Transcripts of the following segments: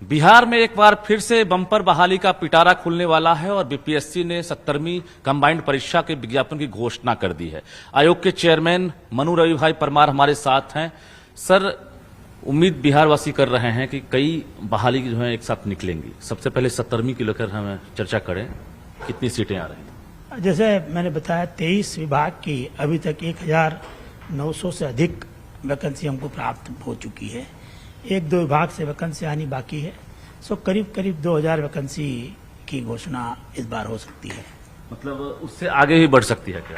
बिहार में एक बार फिर से बम्पर बहाली का पिटारा खुलने वाला है और बीपीएससी ने 70वीं कंबाइंड परीक्षा के विज्ञापन की घोषणा कर दी है। आयोग के चेयरमैन मनु रवि भाई परमार हमारे साथ हैं। सर, उम्मीद बिहारवासी कर रहे हैं कि कई बहाली जो है एक साथ निकलेंगी। सबसे पहले 70वीं की लेकर हम चर्चा करें, कितनी सीटें आ रही हैं? जैसे मैंने बताया 23 विभाग की अभी तक 1900 से अधिक वैकेंसी हमको प्राप्त हो चुकी है। एक दो विभाग से वैकेंसी आनी बाकी है। सो करीब 2000 वैकेंसी की घोषणा इस बार हो सकती है। मतलब उससे आगे ही बढ़ सकती है क्या?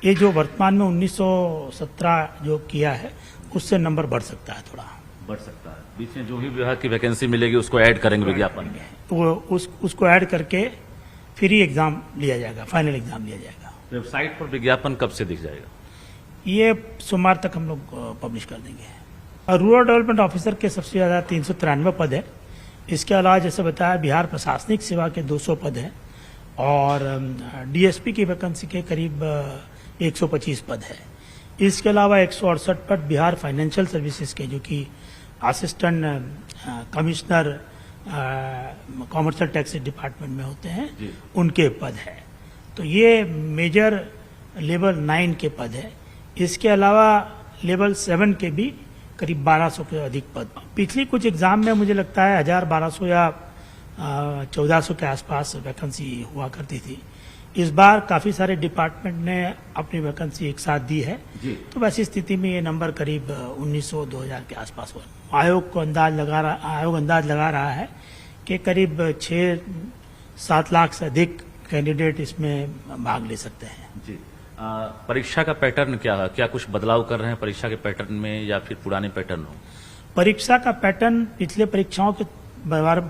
ये जो वर्तमान में 1917 जो किया है उससे नंबर बढ़ सकता है, थोड़ा बढ़ सकता है। बीच में जो भी विभाग की वैकेंसी मिलेगी उसको ऐड करेंगे विज्ञापन में, वो उसको ऐड करके फिर ही एग्जाम लिया जाएगा, फाइनल एग्जाम लिया जाएगा। वेबसाइट पर विज्ञापन कब से दिख जाएगा? ये सोमवार तक हम लोग पब्लिश कर देंगे। रूरल डेवलपमेंट ऑफिसर के सबसे ज्यादा 393 पद है। इसके अलावा जैसे बताया बिहार प्रशासनिक सेवा के 200 पद हैं और डीएसपी की वैकेंसी के करीब 125 पद है। इसके अलावा 168 पद बिहार फाइनेंशियल सर्विसेज के, जो कि assistant commissioner commercial tax department में होते हैं, उनके पद है। तो ये मेजर लेवल 9 के पद है। इसके अलावा लेवल 7 के भी करीब 1200 के अधिक पद। पिछली कुछ एग्जाम में मुझे लगता है 1200 या 1400 के आसपास वैकेंसी हुआ करती थी। इस बार काफी सारे डिपार्टमेंट ने अपनी वैकेंसी एक साथ दी है, तो वैसी स्थिति में ये नंबर करीब 1900-2000 के आसपास हुआ। आयोग अंदाज लगा रहा है कि करीब 6-7 लाख से अधिक कैंडिडेट इसमें भाग ले सकते हैं। जी। परीक्षा का पैटर्न क्या कुछ बदलाव कर रहे हैं परीक्षा के पैटर्न में, या फिर पुराने पैटर्न हो? परीक्षा का पैटर्न पिछले परीक्षाओं के बार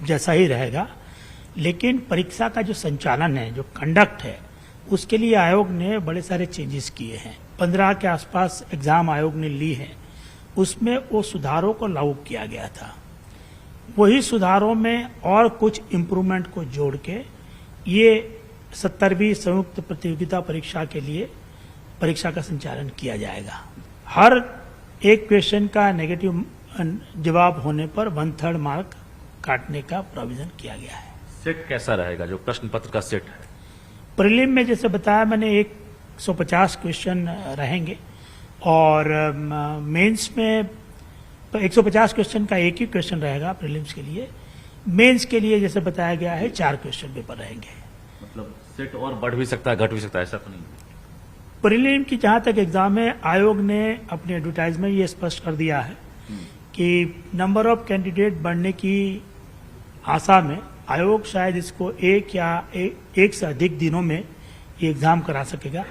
जैसा ही रहेगा, लेकिन परीक्षा का जो संचालन है, जो कंडक्ट है, उसके लिए आयोग ने बड़े सारे चेंजेस किए हैं। 15 के आसपास एग्जाम आयोग ने ली है, उसमें वो सुधारों को लागू किया गया था। वही सुधारों में और कुछ इम्प्रूवमेंट को जोड़ के ये 70वीं संयुक्त प्रतियोगिता परीक्षा के लिए परीक्षा का संचालन किया जाएगा। हर एक क्वेश्चन का नेगेटिव जवाब होने पर 1/3 मार्क काटने का प्रोविजन किया गया है। सेट कैसा रहेगा, जो प्रश्न पत्र का सेट है? प्रीलिम में जैसे बताया मैंने 150 क्वेश्चन रहेंगे और मेंस में 150 क्वेश्चन का एक ही क्वेश्चन रहेगा प्रीलिम्स के लिए। मेंस के लिए जैसे बताया गया है 4 क्वेश्चन पेपर रहेंगे। मतलब सेट और बढ़ भी सकता है, घट भी सकता है, ऐसा तो नहीं? प्रीलिम की जहां तक एग्जाम है, आयोग ने अपने एडवर्टाइजमेंट ये स्पष्ट कर दिया है कि नंबर ऑफ कैंडिडेट बढ़ने की आशा में आयोग शायद इसको एक से अधिक दिनों में ये एग्जाम करा सकेगा।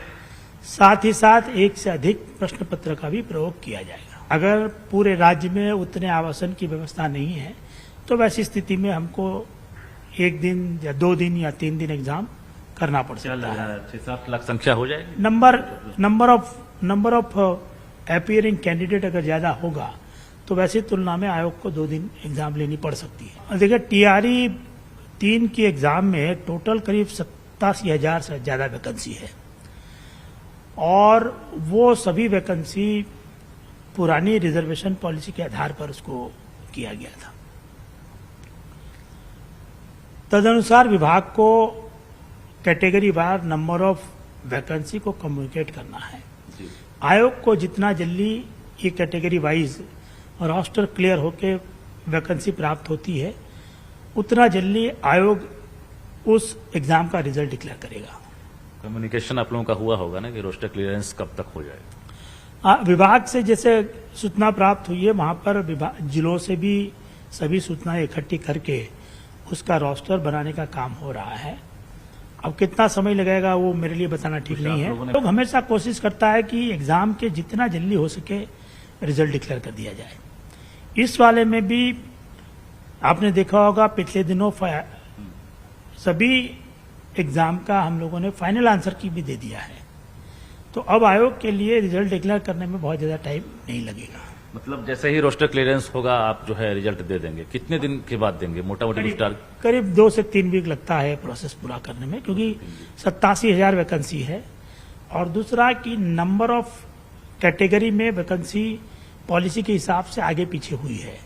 साथ ही साथ एक से अधिक प्रश्न पत्र का भी प्रयोग किया जाएगा। अगर पूरे राज्य में उतने आवासन की व्यवस्था नहीं है तो वैसी स्थिति में हमको 1 दिन या 2 दिन या 3 दिन एग्जाम करना पड़ सकता है। 6-7 लाख संख्या हो जाएगी। नंबर ऑफ अपीयरिंग कैंडिडेट अगर ज्यादा होगा तो वैसी तुलना में आयोग को 2 दिन एग्जाम लेनी पड़ सकती है। देखिए, टीआरई 3 की एग्जाम में टोटल करीब 87,000 से ज्यादा वैकेंसी है और वो सभी वैकेंसी पुरानी रिजर्वेशन पॉलिसी के आधार पर उसको किया गया था। तदनुसार विभाग को category war number of vacancy को कम्युनिकेट करना है। आयोग को जितना जल्दी ये कैटेगरी वाइज रोस्टर क्लियर होके वैकेंसी प्राप्त होती है, उतना जल्दी आयोग उस एग्जाम का रिजल्ट डिक्लेयर करेगा। कम्युनिकेशन आप लोगों का हुआ होगा ना कि रोस्टर क्लियरेंस कब तक हो जाएगा? विभाग से जैसे सूचना प्राप्त हुई है, वहां पर जिलों से भी सभी सूचनाएं इकट्ठी करके उसका रोस्टर बनाने का काम हो रहा है। अब कितना समय लगेगा वो मेरे लिए बताना ठीक नहीं है। लोग हमेशा कोशिश करता है कि एग्जाम के जितना जल्दी हो सके रिजल्ट डिक्लेयर कर दिया जाए। इस वाले में भी आपने देखा होगा पिछले दिनों सभी एग्जाम का हम लोगों ने फाइनल आंसर की भी दे दिया है। तो अब आयोग के लिए रिजल्ट डिक्लेयर करने में बहुत ज्यादा टाइम नहीं लगेगा। मतलब जैसे ही रोस्टर क्लियरेंस होगा आप जो है रिजल्ट दे देंगे? कितने दिन के बाद देंगे मोटा मोटी? करीब 2 से 3 वीक लगता है प्रोसेस पूरा करने में, क्योंकि 87,000 वैकेंसी है और दूसरा कि नंबर ऑफ कैटेगरी में वैकेंसी पॉलिसी के हिसाब से आगे पीछे हुई है।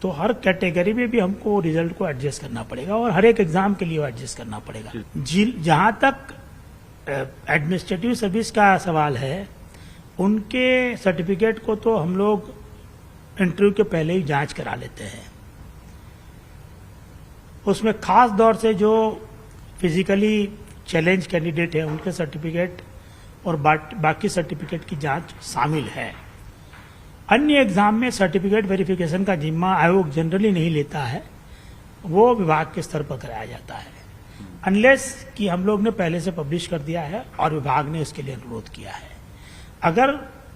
तो हर कैटेगरी में भी हमको रिजल्ट को एडजस्ट करना पड़ेगा और हर एक एग्जाम के लिए एडजस्ट करना पड़ेगा। जहां तक एडमिनिस्ट्रेटिव सर्विस का सवाल है, उनके सर्टिफिकेट को तो हम लोग इंटरव्यू के पहले ही जांच करा लेते हैं। उसमें खास तौर से जो फिजिकली चैलेंज कैंडिडेट है उनके सर्टिफिकेट और बाकी सर्टिफिकेट की जांच शामिल है। अन्य एग्जाम में सर्टिफिकेट वेरिफिकेशन का जिम्मा आयोग जनरली नहीं लेता है, वो विभाग के स्तर पर कराया जाता है, अनलेस कि हम लोग ने पहले से पब्लिश कर दिया है और विभाग ने उसके लिए अनुरोध किया है। अगर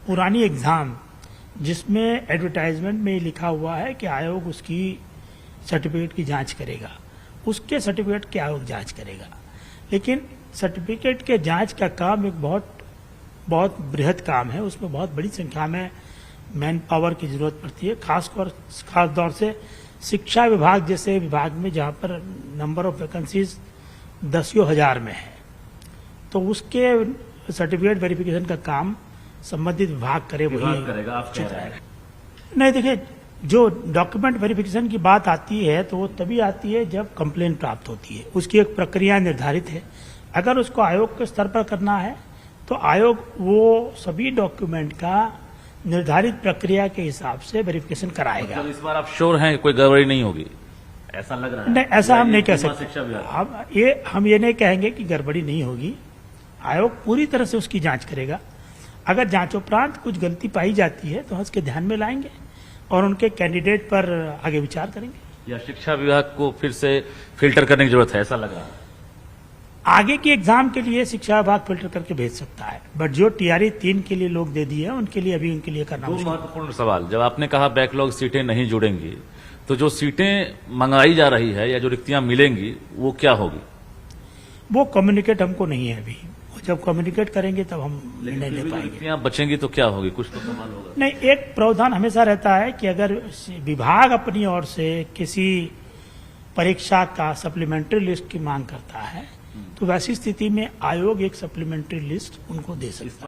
पुरानी एग्जाम जिसमें एडवर्टाइजमेंट में लिखा हुआ है कि आयोग उसकी सर्टिफिकेट की जांच करेगा, उसके सर्टिफिकेट की आयोग जांच करेगा, लेकिन सर्टिफिकेट के जांच का काम एक बहुत बृहद काम है। उसमें बहुत बड़ी संख्या में मैन पावर की जरूरत पड़ती है, खास तौर से शिक्षा विभाग जैसे विभाग में जहां पर नंबर ऑफ वैकेंसीज 10,000 में है, तो उसके सर्टिफिकेट वेरिफिकेशन का काम संबंधित विभाग करे, वही करेगा। आप उचित रहेगा। नहीं, देखिए, जो डॉक्यूमेंट वेरिफिकेशन की बात आती है तो वो तभी आती है जब कंप्लेंट प्राप्त होती है। उसकी एक प्रक्रिया निर्धारित है। अगर उसको आयोग के स्तर पर करना है तो आयोग वो सभी डॉक्यूमेंट का निर्धारित प्रक्रिया के हिसाब से वेरिफिकेशन कराएगा। मतलब इस बार आप श्योर हैं कोई गड़बड़ी नहीं होगी, ऐसा लग रहा है? नहीं, ऐसा हम नहीं कह शिक्षा सकते। विभाग हम ये नहीं कहेंगे कि गड़बड़ी नहीं होगी। आयोग पूरी तरह से उसकी जांच करेगा। अगर जांचोपरांत कुछ गलती पाई जाती है तो हम उसके ध्यान में लाएंगे और उनके कैंडिडेट पर आगे विचार करेंगे। या शिक्षा विभाग को फिर से फिल्टर करने की जरूरत है, ऐसा लग रहा है? आगे की एग्जाम के लिए शिक्षा विभाग फिल्टर करके भेज सकता है, बट जो टीआरई 3 के लिए लोग दे दिए हैं उनके लिए अभी उनके लिए करना दो मुश्किल है। महत्वपूर्ण सवाल, जब आपने कहा बैकलॉग सीटें नहीं जुड़ेंगी, तो जो सीटें मंगाई जा रही है या जो रिक्तियां मिलेंगी वो क्या होगी? वो कम्युनिकेट हमको नहीं है अभी। जब कम्युनिकेट करेंगे तब हम निर्णय ले पाएंगे। रिक्तियां बचेंगी तो क्या होगी, कुछ तो सवाल होगा। नहीं, एक प्रावधान हमेशा रहता है कि अगर विभाग अपनी ओर से किसी परीक्षा का सप्लीमेंट्री लिस्ट की मांग करता है तो वैसी स्थिति में आयोग एक सप्लीमेंट्री लिस्ट उनको दे सकता है।